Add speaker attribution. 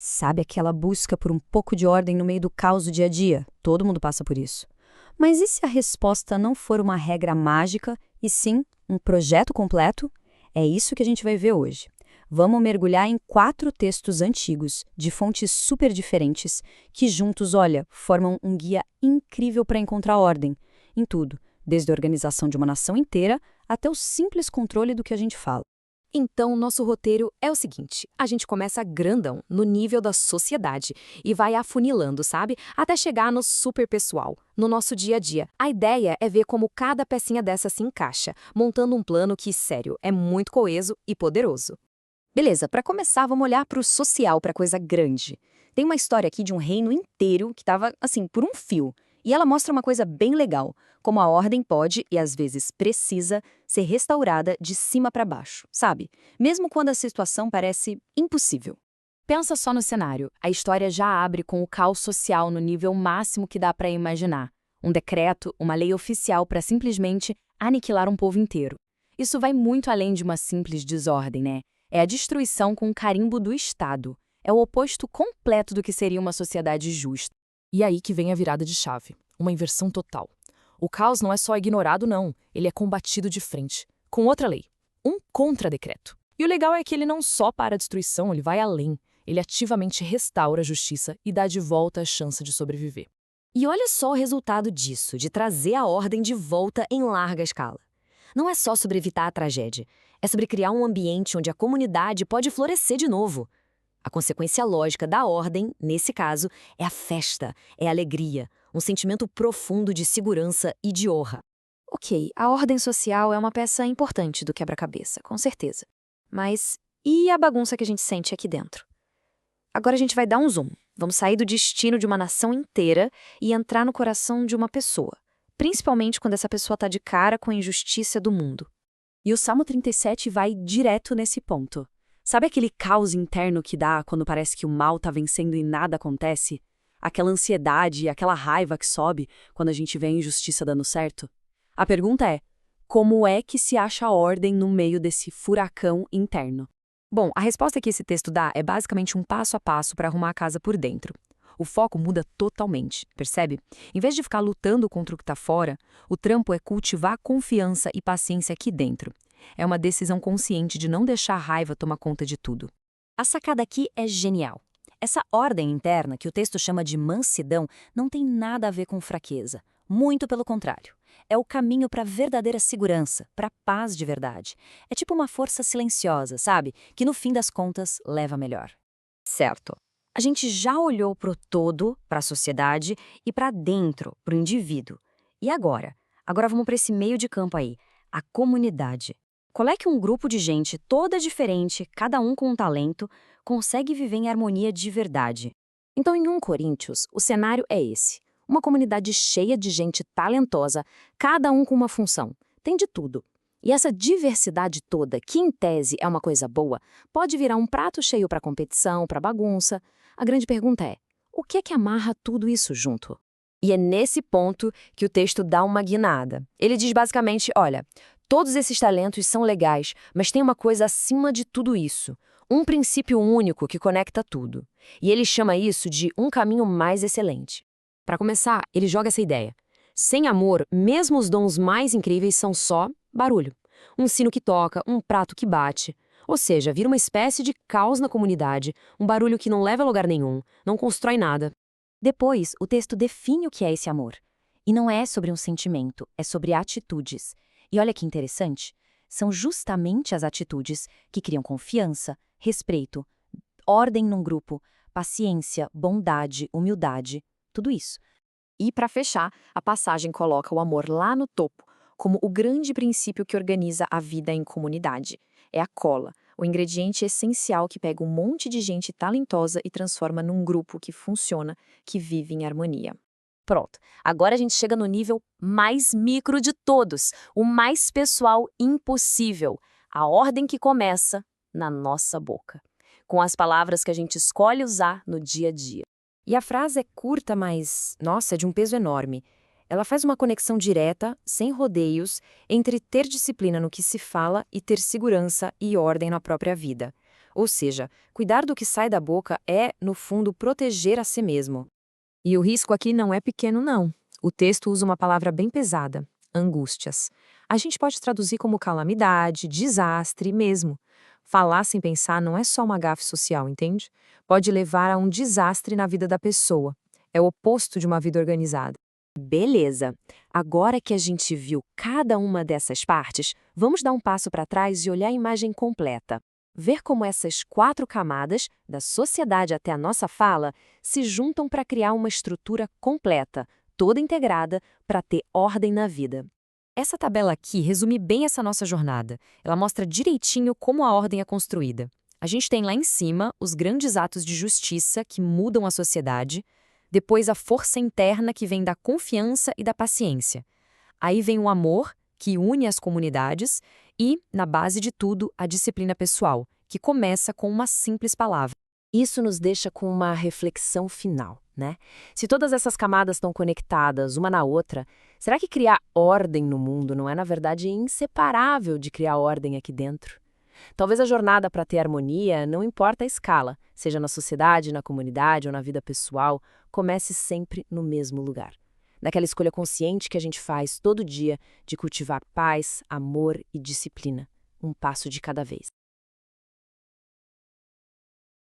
Speaker 1: Sabe aquela busca por um pouco de ordem no meio do caos do dia a dia? Todo mundo passa por isso. Mas e se a resposta não for uma regra mágica, e sim um projeto completo? É isso que a gente vai ver hoje. Vamos mergulhar em 4 textos antigos, de fontes super diferentes, que juntos, olha, formam um guia incrível para encontrar ordem, em tudo, desde a organização de uma nação inteira até o simples controle do que a gente fala.
Speaker 2: Então, nosso roteiro é o seguinte: a gente começa grandão, no nível da sociedade, e vai afunilando, sabe? Até chegar no super pessoal, no nosso dia a dia. A ideia é ver como cada pecinha dessa se encaixa, montando um plano que, sério, é muito coeso e poderoso. Beleza, para começar, vamos olhar para o social, para coisa grande. Tem uma história aqui de um reino inteiro que estava, assim, por um fio. E ela mostra uma coisa bem legal, como a ordem pode, e às vezes precisa, ser restaurada de cima para baixo, sabe? Mesmo quando a situação parece impossível. Pensa só no cenário. A história já abre com o caos social no nível máximo que dá para imaginar. Um decreto, uma lei oficial para simplesmente aniquilar um povo inteiro. Isso vai muito além de uma simples desordem, né? É a destruição com o carimbo do Estado. É o oposto completo do que seria uma sociedade justa.
Speaker 3: E aí que vem a virada de chave, uma inversão total. O caos não é só ignorado, não, ele é combatido de frente, com outra lei, um contradecreto. E o legal é que ele não só para a destruição, ele vai além. Ele ativamente restaura a justiça e dá de volta a chance de sobreviver.
Speaker 2: E olha só o resultado disso, de trazer a ordem de volta em larga escala. Não é só sobre evitar a tragédia, é sobre criar um ambiente onde a comunidade pode florescer de novo. A consequência lógica da ordem, nesse caso, é a festa, é a alegria, um sentimento profundo de segurança e de honra. Ok, a ordem social é uma peça importante do quebra-cabeça, com certeza. Mas e a bagunça que a gente sente aqui dentro? Agora a gente vai dar um zoom. Vamos sair do destino de uma nação inteira e entrar no coração de uma pessoa, principalmente quando essa pessoa está de cara com a injustiça do mundo.
Speaker 1: E o Salmo 37 vai direto nesse ponto. Sabe aquele caos interno que dá quando parece que o mal tá vencendo e nada acontece? Aquela ansiedade e aquela raiva que sobe quando a gente vê a injustiça dando certo? A pergunta é, como é que se acha a ordem no meio desse furacão interno?
Speaker 2: Bom, a resposta que esse texto dá é basicamente um passo a passo para arrumar a casa por dentro. O foco muda totalmente, percebe? Em vez de ficar lutando contra o que está fora, o trampo é cultivar confiança e paciência aqui dentro. É uma decisão consciente de não deixar a raiva tomar conta de tudo. A sacada aqui é genial. Essa ordem interna, que o texto chama de mansidão, não tem nada a ver com fraqueza. Muito pelo contrário. É o caminho para a verdadeira segurança, para a paz de verdade. É tipo uma força silenciosa, sabe? Que no fim das contas leva a melhor. Certo. A gente já olhou para o todo, para a sociedade e para dentro, para o indivíduo. E agora? Agora vamos para esse meio de campo aí, a comunidade. Qual é que um grupo de gente toda diferente, cada um com um talento, consegue viver em harmonia de verdade? Então, em 1 Coríntios, o cenário é esse. Uma comunidade cheia de gente talentosa, cada um com uma função. Tem de tudo. E essa diversidade toda, que em tese é uma coisa boa, pode virar um prato cheio para competição, para bagunça. A grande pergunta é, o que é que amarra tudo isso junto? E é nesse ponto que o texto dá uma guinada. Ele diz basicamente, olha, todos esses talentos são legais, mas tem uma coisa acima de tudo isso. Um princípio único que conecta tudo. E ele chama isso de um caminho mais excelente. Para começar, ele joga essa ideia. Sem amor, mesmo os dons mais incríveis são só barulho. Um sino que toca, um prato que bate. Ou seja, vira uma espécie de caos na comunidade, um barulho que não leva a lugar nenhum, não constrói nada. Depois, o texto define o que é esse amor. E não é sobre um sentimento, é sobre atitudes. E olha que interessante, são justamente as atitudes que criam confiança, respeito, ordem num grupo, paciência, bondade, humildade, tudo isso. E para fechar, a passagem coloca o amor lá no topo, como o grande princípio que organiza a vida em comunidade. É a cola, o ingrediente essencial que pega um monte de gente talentosa e transforma num grupo que funciona, que vive em harmonia. Pronto, agora a gente chega no nível mais micro de todos, o mais pessoal impossível, a ordem que começa na nossa boca, com as palavras que a gente escolhe usar no dia a dia. E a frase é curta, mas, nossa, é de um peso enorme. Ela faz uma conexão direta, sem rodeios, entre ter disciplina no que se fala e ter segurança e ordem na própria vida. Ou seja, cuidar do que sai da boca é, no fundo, proteger a si mesmo. E o risco aqui não é pequeno, não. O texto usa uma palavra bem pesada: angústias. A gente pode traduzir como calamidade, desastre mesmo. Falar sem pensar não é só uma gafe social, entende? Pode levar a um desastre na vida da pessoa. É o oposto de uma vida organizada. Beleza. Agora que a gente viu cada uma dessas partes, vamos dar um passo para trás e olhar a imagem completa. Ver como essas 4 camadas, da sociedade até a nossa fala, se juntam para criar uma estrutura completa, toda integrada, para ter ordem na vida. Essa tabela aqui resume bem essa nossa jornada. Ela mostra direitinho como a ordem é construída. A gente tem lá em cima os grandes atos de justiça que mudam a sociedade, depois a força interna que vem da confiança e da paciência. Aí vem o amor, que une as comunidades, e, na base de tudo, a disciplina pessoal, que começa com uma simples palavra. Isso nos deixa com uma reflexão final, né? Se todas essas camadas estão conectadas uma na outra, será que criar ordem no mundo não é, na verdade, inseparável de criar ordem aqui dentro? Talvez a jornada para ter harmonia, não importa a escala, seja na sociedade, na comunidade ou na vida pessoal, comece sempre no mesmo lugar. Naquela escolha consciente que a gente faz todo dia de cultivar paz, amor e disciplina, um passo de cada vez.